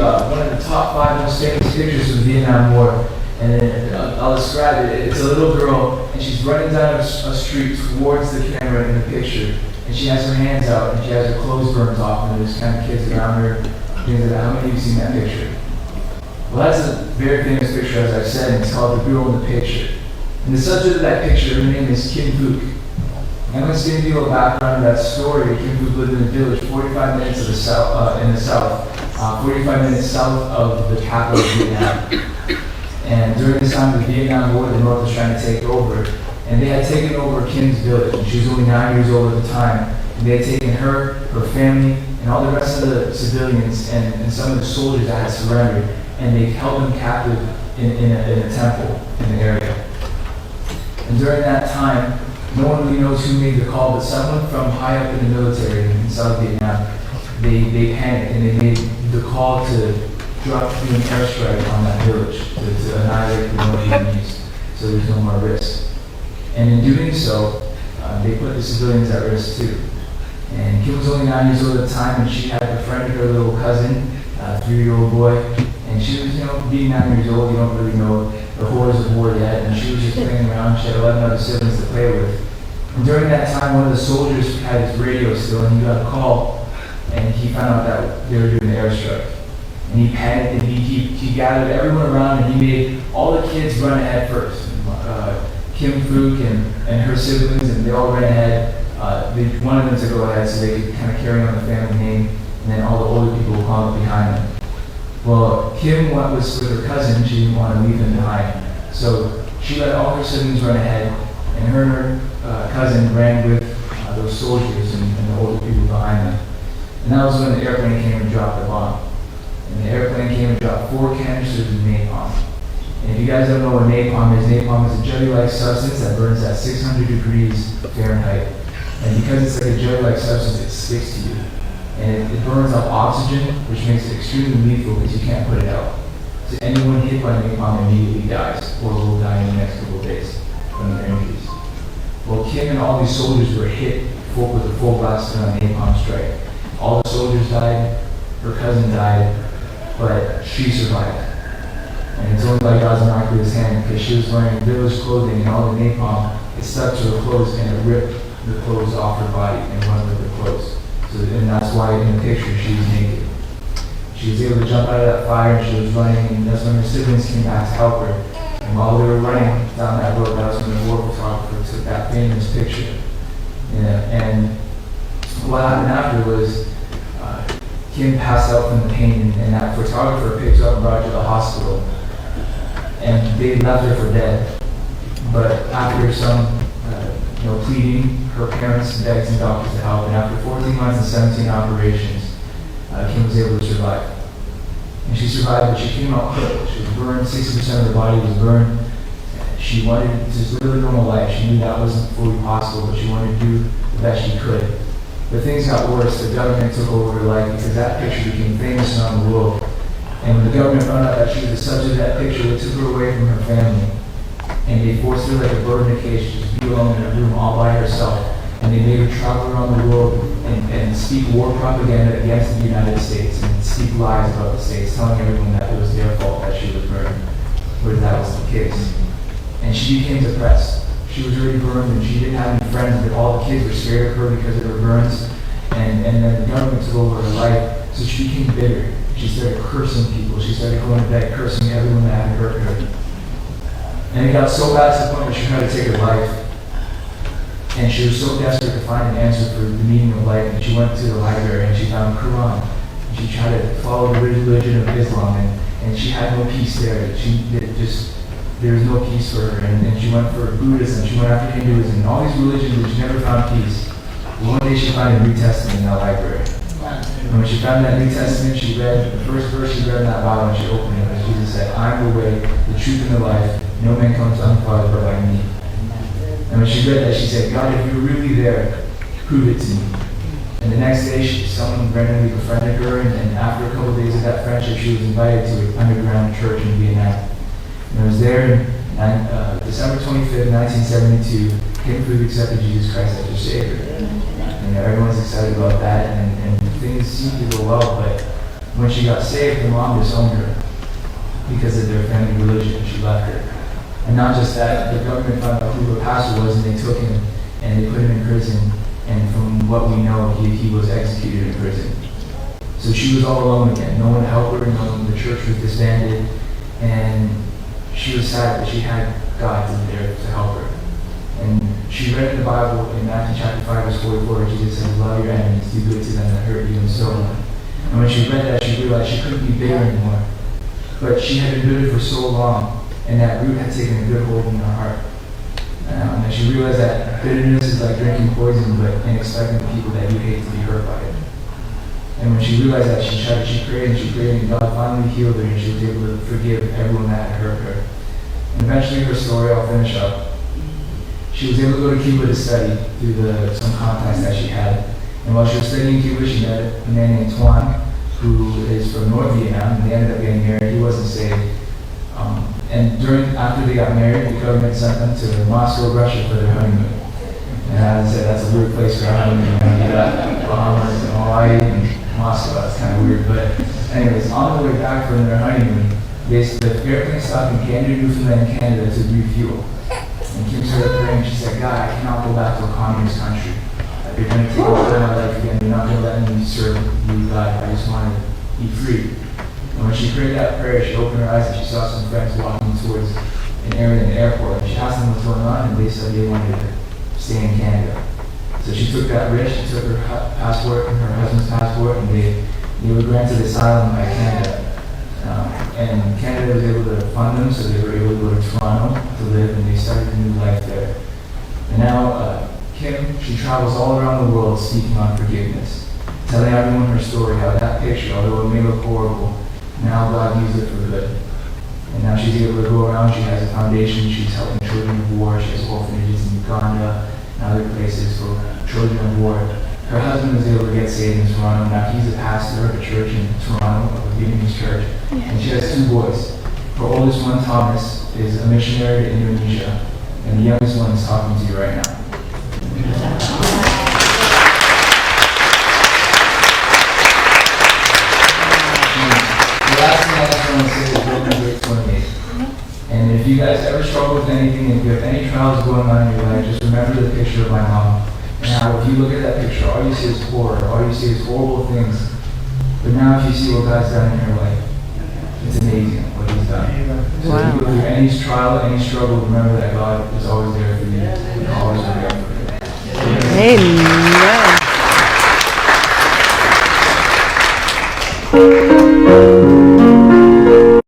one of the top 5 most famous pictures of the Vietnam War. And I'll describe it. It's a little girl, and she's running down a street towards the camera in the picture. And she has her hands out, and she has her clothes burnt off, and there's kind of kids around her. Things like that. How many of you have seen that picture? Well, that's a very famous picture, as I've said, and it's called The Girl in the Picture. And the subject of that picture, her name is Kim Phuc. I'm going to give you a background of that story. Kim Phuc lived in a village 45 minutes in the south, 45 minutes south of the capital of Vietnam. And during this time of the Vietnam War, the North was trying to take over. And they had taken over Kim's village, and she was only 9 years old at the time. And they had taken her family, and all the rest of the civilians and some of the soldiers that had surrendered, and they held them captive in a temple in the area. And during that time, no one really knows who made the call, but someone from high up in the military in South Vietnam, they panicked and they made the call to do an airstrike on that village to annihilate the North Vietnamese, so there's no more risk. And in doing so, they put the civilians at risk too. And Kim was only 9 years old at the time, and she had befriended her little cousin, a 3-year-old boy. And she was, being 9 years old, you don't really know the horrors of war yet. And she was just playing around. She had 11 other siblings to play with. And during that time, one of the soldiers had his radio still, and he got a call, and he found out that they were doing the airstrike. And he panicked, and he gathered everyone around, and he made all the kids run ahead first. Kim Phuc and her siblings, and they all ran ahead. They wanted them to go ahead so they could kind of carry on the family name, and then all the older people would come up behind them. Well, Kim was with her cousin. She didn't want to leave him behind. So she let all her siblings run ahead, and her and her cousin ran with those soldiers and the older people behind them. And that was when the airplane came and dropped the bomb. And the airplane came and dropped 4 canisters of napalm. And if you guys don't know what napalm is a jelly-like substance that burns at 600 degrees Fahrenheit. And because it's like a jelly-like substance, it sticks to you. And it burns up oxygen, which makes it extremely lethal because you can't put it out. So anyone hit by napalm immediately dies, or will die in the next couple of days from their injuries. Well, Kim and all these soldiers were hit with a full blast of napalm strike. All the soldiers died, her cousin died, but she survived. And it's only by God's miraculous hand, because she was wearing village clothing, and all the napalm, it stuck to her clothes, and it ripped the clothes off her body and run with her clothes. And that's why in the picture she was naked. She was able to jump out of that fire, and she was running, and that's when her siblings came back to help her. And while they were running down that road, that was when the war photographer took that famous picture. And what happened after was Kim passed out from the pain, and that photographer picked her up and brought her to the hospital. And they left her for dead. But after some pleading, her parents begged some doctors to help, and after 14 months and 17 operations, Kim was able to survive. And she survived, but she came out quick. She was burned, 60% of her body was burned. She wanted to just live a normal life. She knew that wasn't fully possible, but she wanted to do the best she could. But things got worse. The government took over her life because that picture became famous around the world. And when the government found out that she was the subject of that picture, they took her away from her family. And they forced her like a bird in a cage to just be alone in a room all by herself. And they made her travel around the world and speak war propaganda against the United States and speak lies about the States, telling everyone that it was their fault that she was burned, where that was the case. And she became depressed. She was already burned, and she didn't have any friends, but all the kids were scared of her because of her burns. And then the government took over her life, so she became bitter. She started cursing people. She started going to bed cursing everyone that had hurt her. And it got so bad to the point where she tried to take her life. And she was so desperate to find an answer for the meaning of life, and she went to the library and she found the Quran. And she tried to follow the religion of Islam, and she had no peace there. There was no peace for her. And she went for Buddhism, she went after Hinduism, and all these religions, but she never found peace. But one day she found a New Testament in that library. And when she found that New Testament, she read the first verse she read in that Bible, and she opened it, and Jesus said, "I am the way, the truth, and the life. No man comes to the Father but by me." And when she read that, she said, "God, if you're really there, prove it to me." And the next day, someone randomly befriended her, and after a couple of days of that friendship, she was invited to an underground church in Vietnam. And it was there on December 25th, 1972, Kim Phuc accepted Jesus Christ as her Savior. And everyone's excited about that, and things seem to go well, but When she got saved, the mom disowned her because of their family religion. She left her. And not just that, the government found out who the pastor was, and they took him and they put him in prison. And from what we know, he was executed in prison. So she was all alone again. No one to help her. The church was disbanded, and she was sad that she had God there to help her. And she read in the Bible in Matthew chapter 5, verse 44, where Jesus says, "Love your enemies, do good to them that hurt you," and so on. And when she read that, she realized she couldn't be bitter anymore. But she had been bitter for so long, and that root had taken a good hold in her heart. And she realized that bitterness is like drinking poison, but and expecting the people that you hate to be hurt by it. And when she realized that, she prayed, and God finally healed her, and she was able to forgive everyone that had hurt her. And eventually, her story, I'll finish up. She was able to go to Cuba to study through some contacts that she had. And while she was studying in Cuba, she met a man named Tuan, who is from North Vietnam, and they ended up getting married. He wasn't saved. And after they got married, the government sent them to Moscow, Russia for their honeymoon. And I said, that's a weird place for a honeymoon. You got Bahamas and Hawaii and Moscow. That's kind of weird. But anyways, on the way back from their honeymoon, the airplane stopped in Canada, Newfoundland, Canada to refuel. And Kim started praying. She said, God, I cannot go back to a communist country. You're going to take over my life again. You're not going to let me serve you, God. I just want to be free. And when she prayed that prayer, she opened her eyes and she saw some friends walking towards an area in the airport. And she asked them what's going on, and they said they wanted to stay in Canada. So she took that risk. She took her passport and her husband's passport, and they were granted asylum by Canada. And Canada was able to fund them, so they were able to go to Toronto to live, and they started a new life there. And now Kim, she travels all around the world speaking on forgiveness, telling everyone her story, how that picture, although it may look horrible, now God used it for good. And now she's able to go around. She has a foundation. She's helping children of war. She has orphanages in Uganda and other places for children of war. Her husband was able to get saved in Toronto. Now he's a pastor of a church in Toronto, of a Vietnamese church. And she has 2 boys. Her oldest one, Thomas, is a missionary to Indonesia. And the youngest one is talking to you right now. The last thing I just want to say is Romans 8:28. And if you guys ever struggle with anything, if you have any trials going on in your life, just remember the picture of my mom. And how if you look at that picture, all you see is horror, all you see is horrible things. But now if you see what God's done in her life, it's amazing what He's done. So if you go through any trial, any struggle, remember that God is always there for you. And always there for you. Amen.